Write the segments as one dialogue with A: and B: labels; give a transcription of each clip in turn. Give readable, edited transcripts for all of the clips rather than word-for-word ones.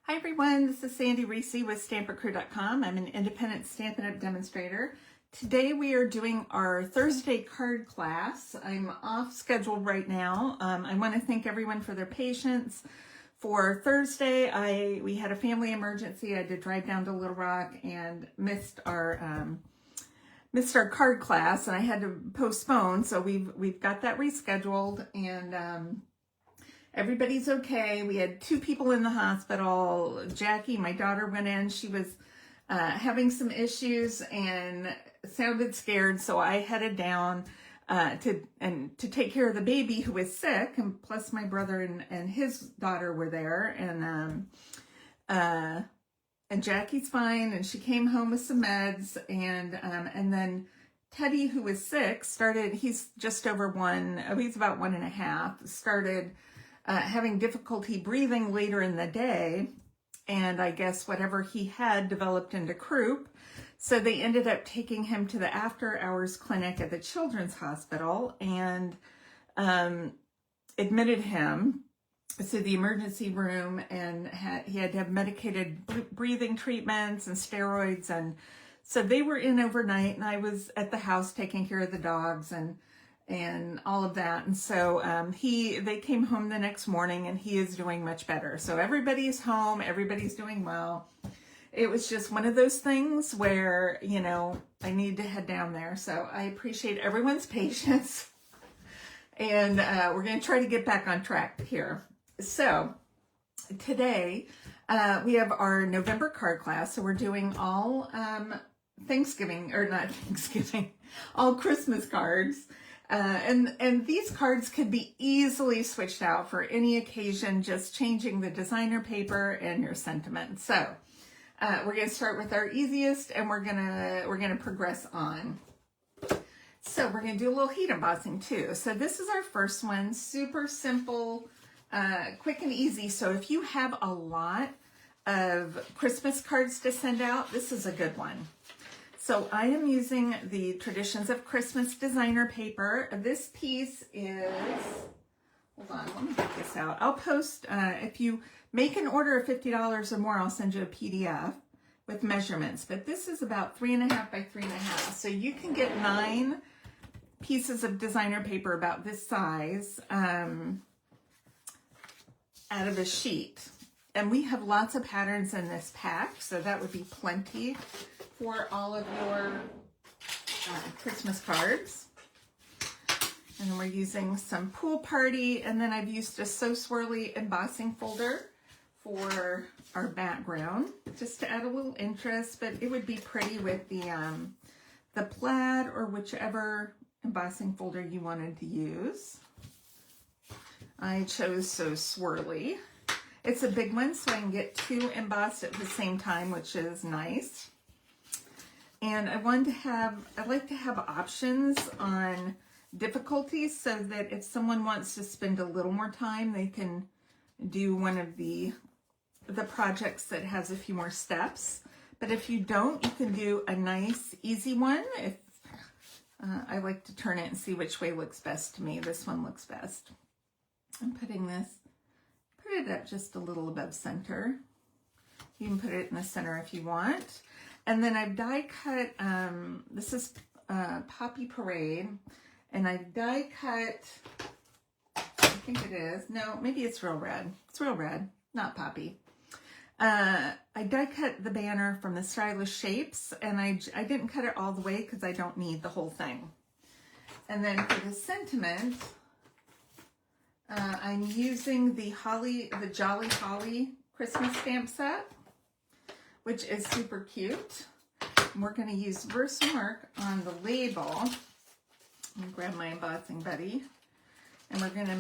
A: Hi everyone, this is Sandy Reese with StamperCrew.com. I'm an independent Stampin' Up! Demonstrator. Today we are doing our Thursday card class. I'm off schedule right now. I want to thank everyone for their patience. For Thursday, we had a family emergency. I had to drive down to Little Rock and missed our card class, and I had to postpone. So we've got that rescheduled, and everybody's okay. We had 2 people in the hospital. Jackie, my daughter, went in. She was having some issues and sounded scared, so I headed down to take care of the baby who was sick, and plus my brother and his daughter were there, and Jackie's fine, and she came home with some meds, and then Teddy, who was sick, he's just over 1, he's about 1.5, started having difficulty breathing later in the day, and I guess whatever he had developed into croup. So they ended up taking him to the after hours clinic at the Children's Hospital and admitted him to the emergency room, and he had to have medicated breathing treatments and steroids, and so they were in overnight, and I was at the house taking care of the dogs and all of that. And so they came home the next morning, and he is doing much better. So everybody's home, everybody's doing well. It was just one of those things where, I need to head down there. So I appreciate everyone's patience, and we're going to try to get back on track here. So today we have our November card class. So we're doing all all Christmas cards. And these cards can be easily switched out for any occasion, just changing the designer paper and your sentiment. So we're going to start with our easiest, and we're gonna progress on. So we're going to do a little heat embossing too. So this is our first one, super simple, quick and easy. So if you have a lot of Christmas cards to send out, this is a good one. So I am using the Traditions of Christmas designer paper. This piece is, hold on, let me get this out. I'll post, if you make an order of $50 or more, I'll send you a PDF with measurements. But this is about 3.5 by 3.5. So you can get 9 pieces of designer paper about this size out of a sheet. And we have lots of patterns in this pack, so that would be plenty for all of your Christmas cards. And then we're using some Pool Party, and then I've used a So Swirly embossing folder for our background, just to add a little interest, but it would be pretty with the plaid or whichever embossing folder you wanted to use. I chose So Swirly. It's a big one, so I can get 2 embossed at the same time, which is nice. And I like to have options on difficulties, so that if someone wants to spend a little more time, they can do one of the projects that has a few more steps. But if you don't, you can do a nice, easy one. If I like to turn it and see which way looks best to me. This one looks best. I'm putting this. Put it up just a little above center. You can put it in the center if you want. And then I've die cut, this is Poppy Parade, and I've die cut, I think it is, no, maybe it's Real Red. It's Real Red, not Poppy. I die cut the banner from the Stylish Shapes, and I didn't cut it all the way because I don't need the whole thing. And then for the sentiment, I'm using the Jolly Holly Christmas stamp set, which is super cute. And we're going to use Versamark on the label. I'm going to grab my embossing buddy, and we're going to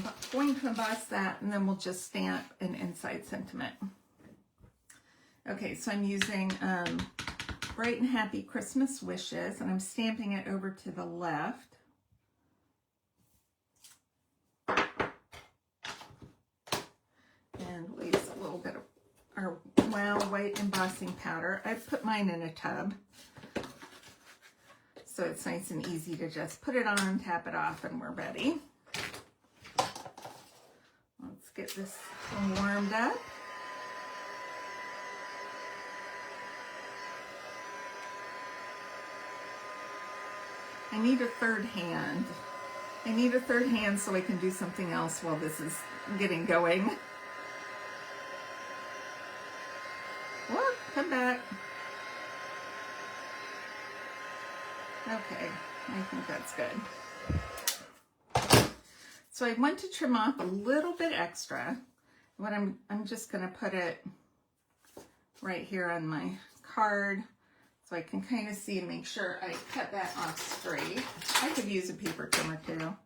A: emboss that, and then we'll just stamp an inside sentiment. Okay, so I'm using Bright and Happy Christmas Wishes, and I'm stamping it over to the left. And leaves a little bit of our Wow white embossing powder. I put mine in a tub, so it's nice and easy to just put it on, tap it off, and we're ready. Let's get this warmed up. I need a third hand. I need a third hand so I can do something else while this is getting going. Whoop, come back. Okay, I think that's good. So I want to trim off a little bit extra. What I'm just gonna put it right here on my card so I can kind of see and make sure I cut that off straight. I could use a paper trimmer too,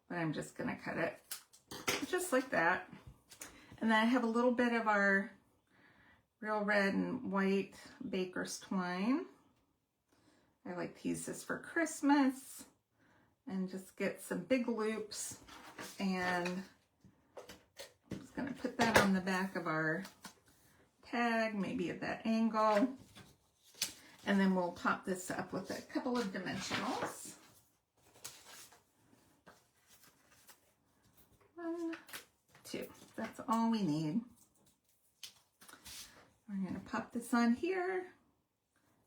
A: but I'm just gonna cut it just like that. And then I have a little bit of our real red and white baker's twine. I like to use this for Christmas and just get some big loops, and I'm just gonna put that on the back of our tag, maybe at that angle. And then we'll pop this up with a couple of dimensionals. 1, 2, that's all we need. We're gonna pop this on here.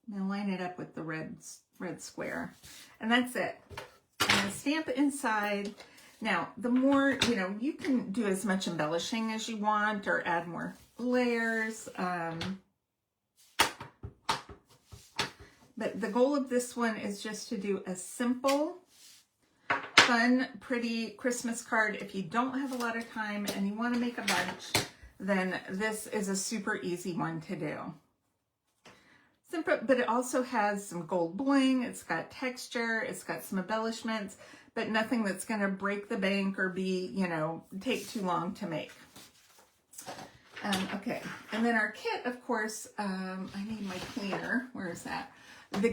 A: Now line it up with the red square, and that's it. I'm gonna stamp it inside. Now, the more, you can do as much embellishing as you want or add more layers. But the goal of this one is just to do a simple, fun, pretty Christmas card. If you don't have a lot of time and you want to make a bunch, then this is a super easy one to do. Simple, but it also has some gold bling, it's got texture, it's got some embellishments, but nothing that's going to break the bank or be, take too long to make. Okay, and then our kit, of course, I need my cleaner. Where is that?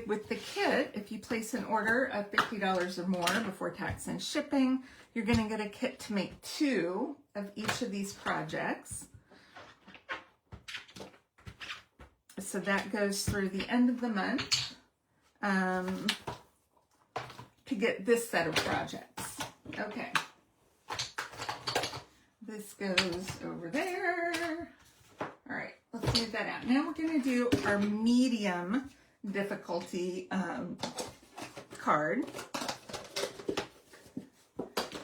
A: With the kit, if you place an order of $50 or more before tax and shipping, you're going to get a kit to make 2 of each of these projects. So that goes through the end of the month to get this set of projects. Okay. This goes over there. All right, let's move that out. Now we're going to do our medium difficulty card.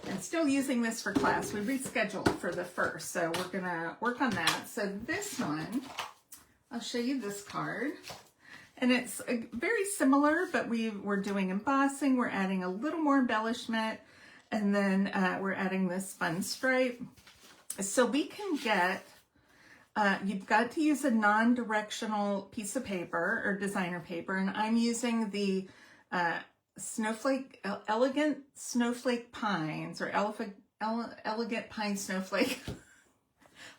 A: I'm still using this for class. We rescheduled for the 1st, so we're going to work on that. So this one, I'll show you this card, and it's very similar, but we're doing embossing, we're adding a little more embellishment, and then we're adding this fun stripe. So we can get, you've got to use a non-directional piece of paper or designer paper, and I'm using the Elegant Snowflake Pines, or Elegant Pine Snowflake.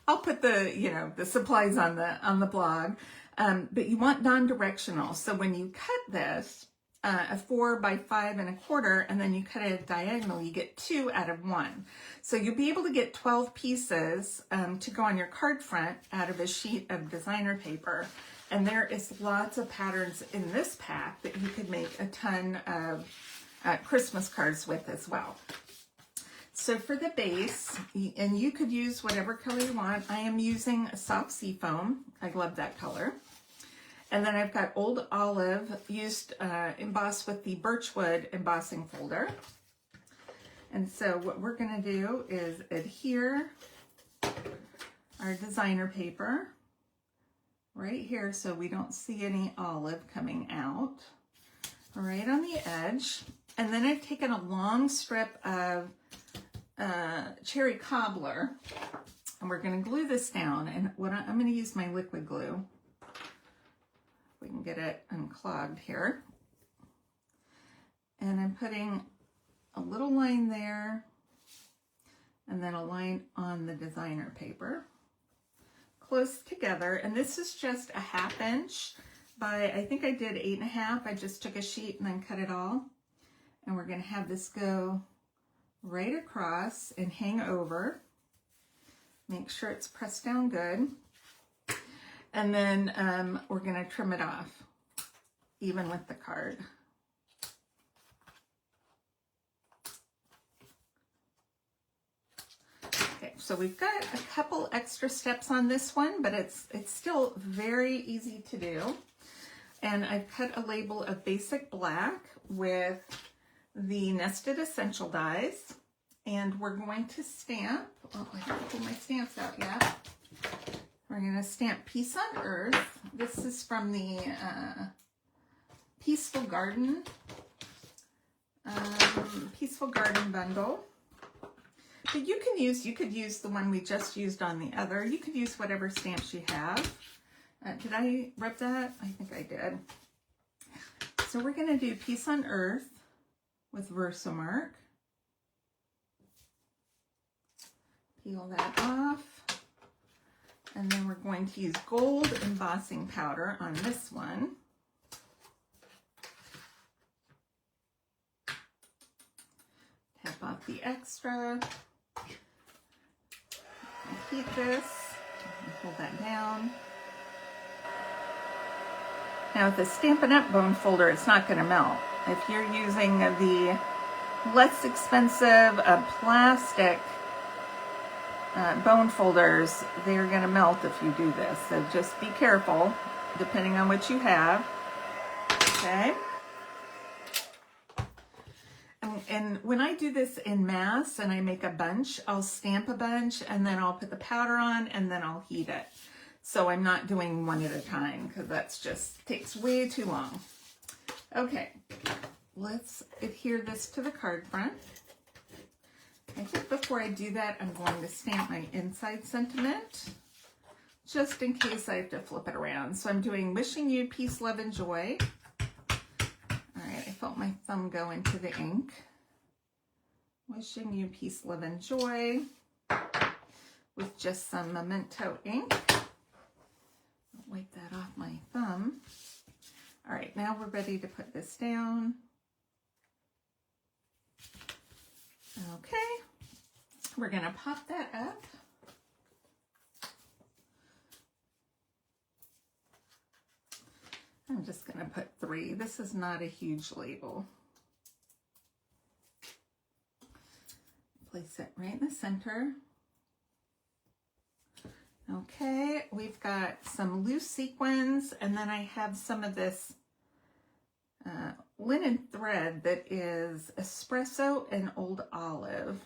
A: I'll put the supplies on the blog, but you want non-directional. So when you cut this, a 4 by 5 1/4, and then you cut it diagonal, you get 2 out of 1. So you'll be able to get 12 pieces to go on your card front out of a sheet of designer paper. And there is lots of patterns in this pack that you could make a ton of Christmas cards with as well. So for the base, and you could use whatever color you want, I am using a soft seafoam. I love that color. And then I've got Old Olive embossed with the Birchwood embossing folder. And so what we're going to do is adhere our designer paper right here so we don't see any olive coming out, right on the edge. And then I've taken a long strip of cherry cobbler, and we're going to glue this down. And I'm going to use my liquid glue. We can get it unclogged here. And I'm putting a little line there, and then a line on the designer paper, close together. And this is just a 1/2 inch by, I think I did 8 1/2. I just took a sheet and then cut it all. And we're going to have this go right across and hang over. Make sure it's pressed down good. And then we're going to trim it off, even with the card. Okay, so we've got a couple extra steps on this one, but it's still very easy to do. and I've cut a label of basic black with the nested essential dies, and we're going to stamp, oh, I haven't pulled my stamps out yet. We're going to stamp Peace on Earth. This is from the Peaceful Garden bundle. But you could use the one we just used on the other. You could use whatever stamps you have. Did I rub that? I think I did. So we're going to do Peace on Earth with Versamark. Peel that off. And then we're going to use gold embossing powder on this one. Tap off the extra. Heat this. Hold that down. Now with the Stampin' Up! Bone folder, it's not going to melt. If you're using the less expensive plastic bone folders, they're going to melt if you do this. So just be careful, depending on what you have. Okay. And when I do this in mass and I make a bunch, I'll stamp a bunch and then I'll put the powder on and then I'll heat it. So I'm not doing one at a time because that's just takes way too long. Okay, let's adhere this to the card front. I think before I do that, I'm going to stamp my inside sentiment, just in case I have to flip it around. So I'm doing Wishing You Peace, Love, and Joy. All right, I felt my thumb go into the ink. Wishing you peace, love, and joy with just some Memento ink. I'll wipe that off my thumb. All right, now we're ready to put this down. Okay, we're gonna pop that up. I'm just gonna put 3. This is not a huge label. Place it right in the center. Okay, we've got some loose sequins, and then I have some of this linen thread that is espresso and old olive.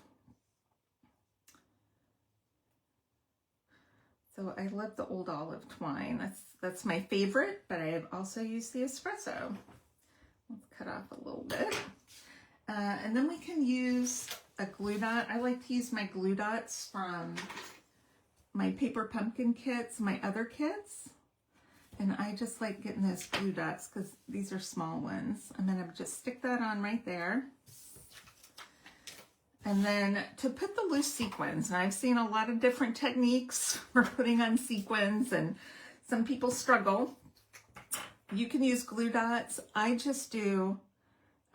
A: So I love the old olive twine. That's my favorite, but I have also used the espresso. Let's cut off a little bit. And then we can use a glue dot. I like to use my glue dots from my paper pumpkin kits, my other kits. And I just like getting those glue dots because these are small ones. I'm gonna just stick that on right there. And then to put the loose sequins, and I've seen a lot of different techniques for putting on sequins, and some people struggle. You can use glue dots. I just do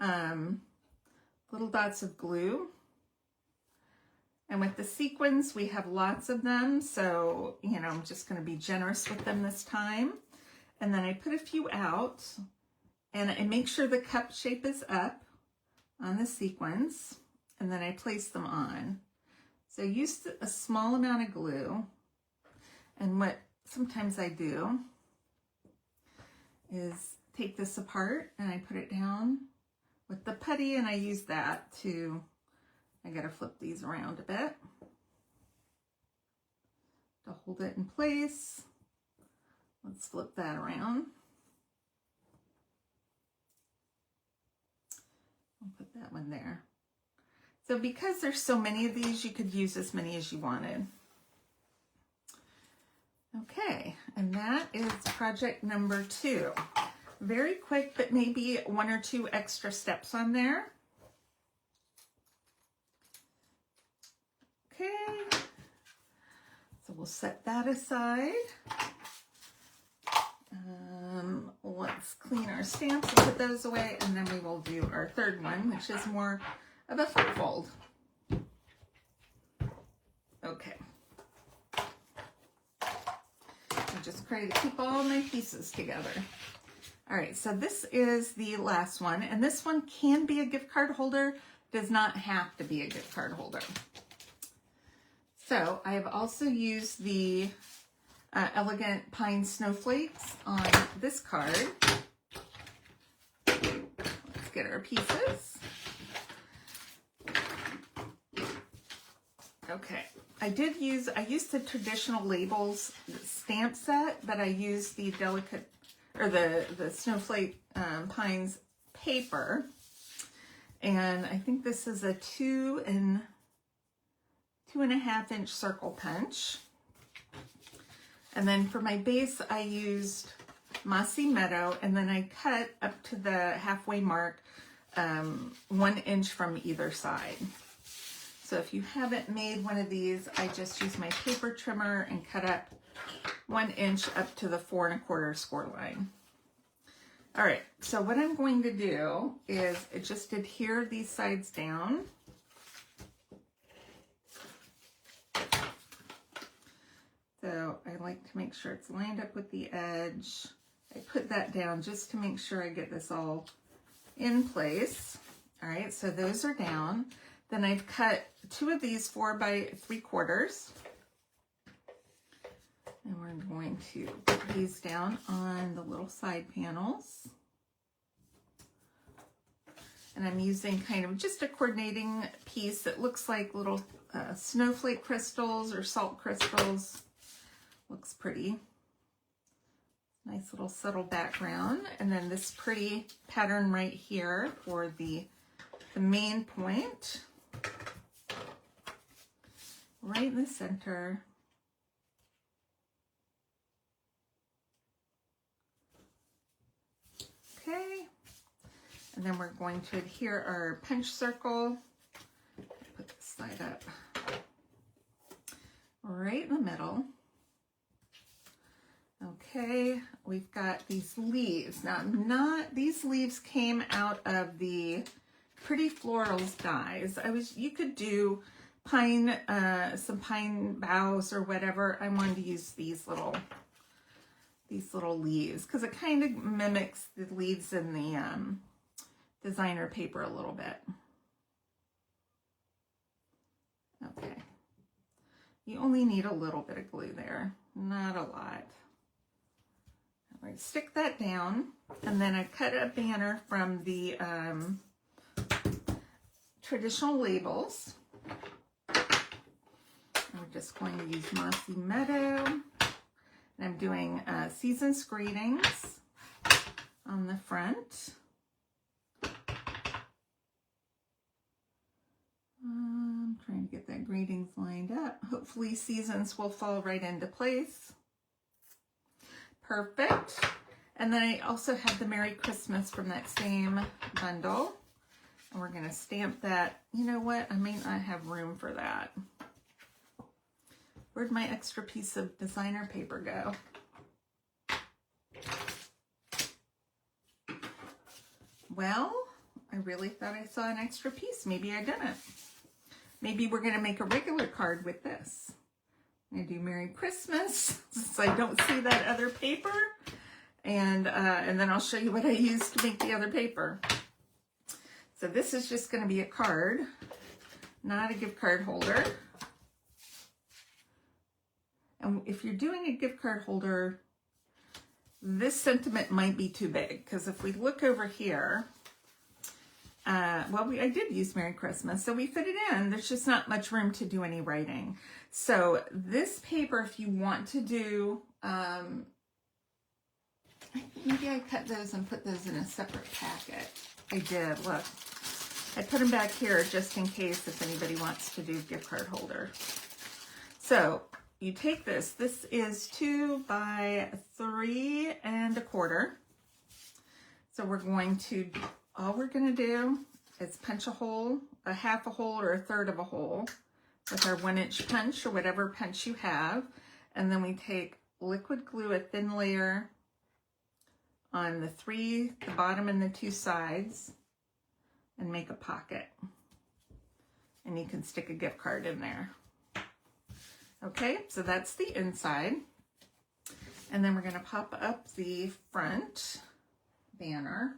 A: little dots of glue. And with the sequins, we have lots of them, so, you know, I'm just going to be generous with them this time. And then I put a few out, and I make sure the cup shape is up on the sequins, and then I place them on. So I use a small amount of glue, and what sometimes I do is take this apart, and I put it down with the putty, and I use that to, I gotta flip these around a bit to hold it in place. Let's flip that around. I'll put that one there. So because there's so many of these, you could use as many as you wanted. Okay, and that is project number 2. Very quick, but maybe 1 or 2 extra steps on there. Okay, so we'll set that aside. Let's clean our stamps and put those away, and then we will do our third one, which is more of a fun fold. Okay. I just try to keep all my pieces together. All right, so this is the last one, and this one can be a gift card holder, does not have to be a gift card holder. So I have also used the Elegant Pine Snowflakes on this card. get our pieces. Okay, I used the Traditional Labels stamp set, but I used the delicate, or the Snowflake Pines paper. And I think this is a 2.5 inch circle punch. And then for my base, I used Mossy Meadow, and then I cut up to the halfway mark, 1 inch from either side. So if you haven't made one of these, I just use my paper trimmer and cut up 1 inch up to the 4 1/4 score line. All right, so what I'm going to do is just adhere these sides down. So I like to make sure it's lined up with the edge. I put that down just to make sure I get this all in place. All right, so those are down. Then I've cut 2 of these 4 3/4. And we're going to put these down on the little side panels. And I'm using kind of just a coordinating piece that looks like little snowflake crystals or salt crystals. Looks pretty. Nice little subtle background. And then this pretty pattern right here for the main point. Right in the center. Okay. And then we're going to adhere our punch circle. Put this side up. Right in the middle. Okay, we've got these leaves. Now, these leaves came out of the Pretty Florals dies. You could do pine, some pine boughs or whatever. I wanted to use these little leaves because it kind of mimics the leaves in the designer paper a little bit. Okay, you only need a little bit of glue there, not a lot. All right, stick that down, and then I cut a banner from the Traditional Labels. We're just going to use Mossy Meadow, and I'm doing Season's Greetings on the front. I'm trying to get that greetings lined up. Hopefully seasons will fall right into place. Perfect. And then I also have the Merry Christmas from that same bundle. And we're going to stamp that. You know what? I may not have room for that. Where'd my extra piece of designer paper go? Well, I really thought I saw an extra piece. Maybe I didn't. Maybe we're going to make a regular card with this. I'm going to do Merry Christmas since I don't see that other paper. And then I'll show you what I used to make the other paper. So this is just going to be a card, not a gift card holder. And if you're doing a gift card holder, this sentiment might be too big, because if we look over here, I did use Merry Christmas, so we fit it in. There's just not much room to do any writing. So this paper, if you want to do, maybe I cut those and put those in a separate packet. I did, look. I put them back here just in case if anybody wants to do gift card holder. So you take this. This is 2 by 3 1/4. So we're going to, all we're going to do is punch a hole, a half a hole or a third of a hole with our 1 inch punch or whatever punch you have. And then we take liquid glue, a thin layer on the bottom and the 2 sides, and make a pocket. And you can stick a gift card in there. Okay, so that's the inside. And then we're going to pop up the front banner.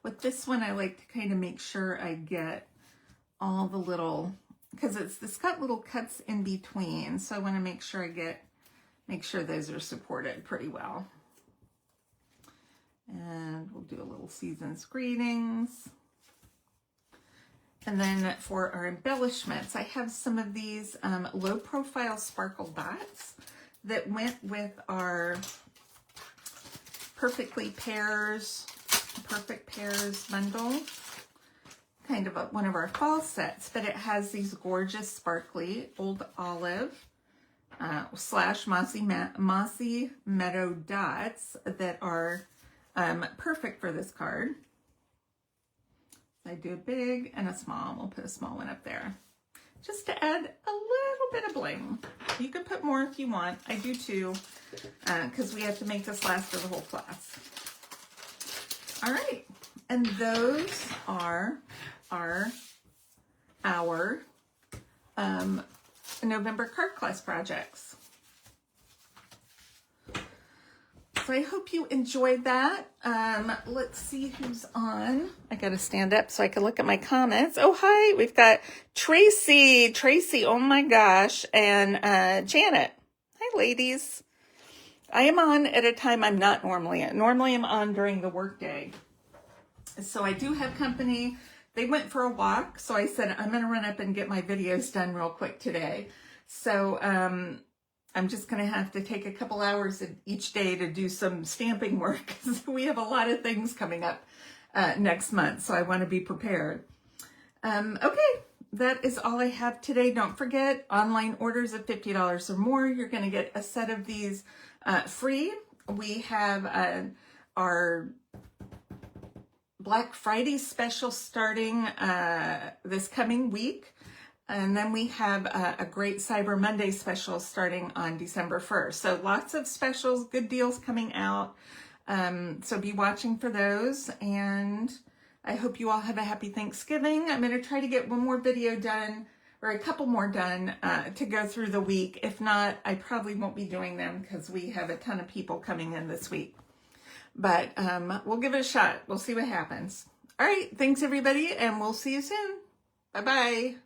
A: With this one, I like to kind of make sure I get all the little, because it's got little cuts in between, so I want to make sure those are supported pretty well. And we'll do a little season's greetings. And then for our embellishments, I have some of these low profile sparkle dots that went with our Perfect Pairs bundle. Kind of one of our fall sets, but it has these gorgeous sparkly Old Olive slash mossy meadow dots that are perfect for this card. I do a big and a small. We'll put a small one up there just to add a little bit of bling. You can put more if you want. I do too, because we have to make this last for the whole class. All right, and those are our November card class projects. So I hope you enjoyed that. Let's see who's on. I got to stand up so I can look at my comments. Oh, hi. We've got Tracy. Oh my gosh. And Janet. Hi, ladies. I am on at a time I'm not normally at. Normally I'm on during the workday. So I do have company. They went for a walk. So I said, I'm going to run up and get my videos done real quick today. So, I'm just going to have to take a couple hours each day to do some stamping work because we have a lot of things coming up next month, so I want to be prepared. Okay, that is all I have today. Don't forget, online orders of $50 or more, you're going to get a set of these free. We have our Black Friday special starting this coming week. And then we have a great Cyber Monday special starting on December 1st. So lots of specials, good deals coming out. So be watching for those. And I hope you all have a happy Thanksgiving. I'm going to try to get one more video done, or a couple more done to go through the week. If not, I probably won't be doing them because we have a ton of people coming in this week. But we'll give it a shot. We'll see what happens. All right. Thanks, everybody. And we'll see you soon. Bye-bye.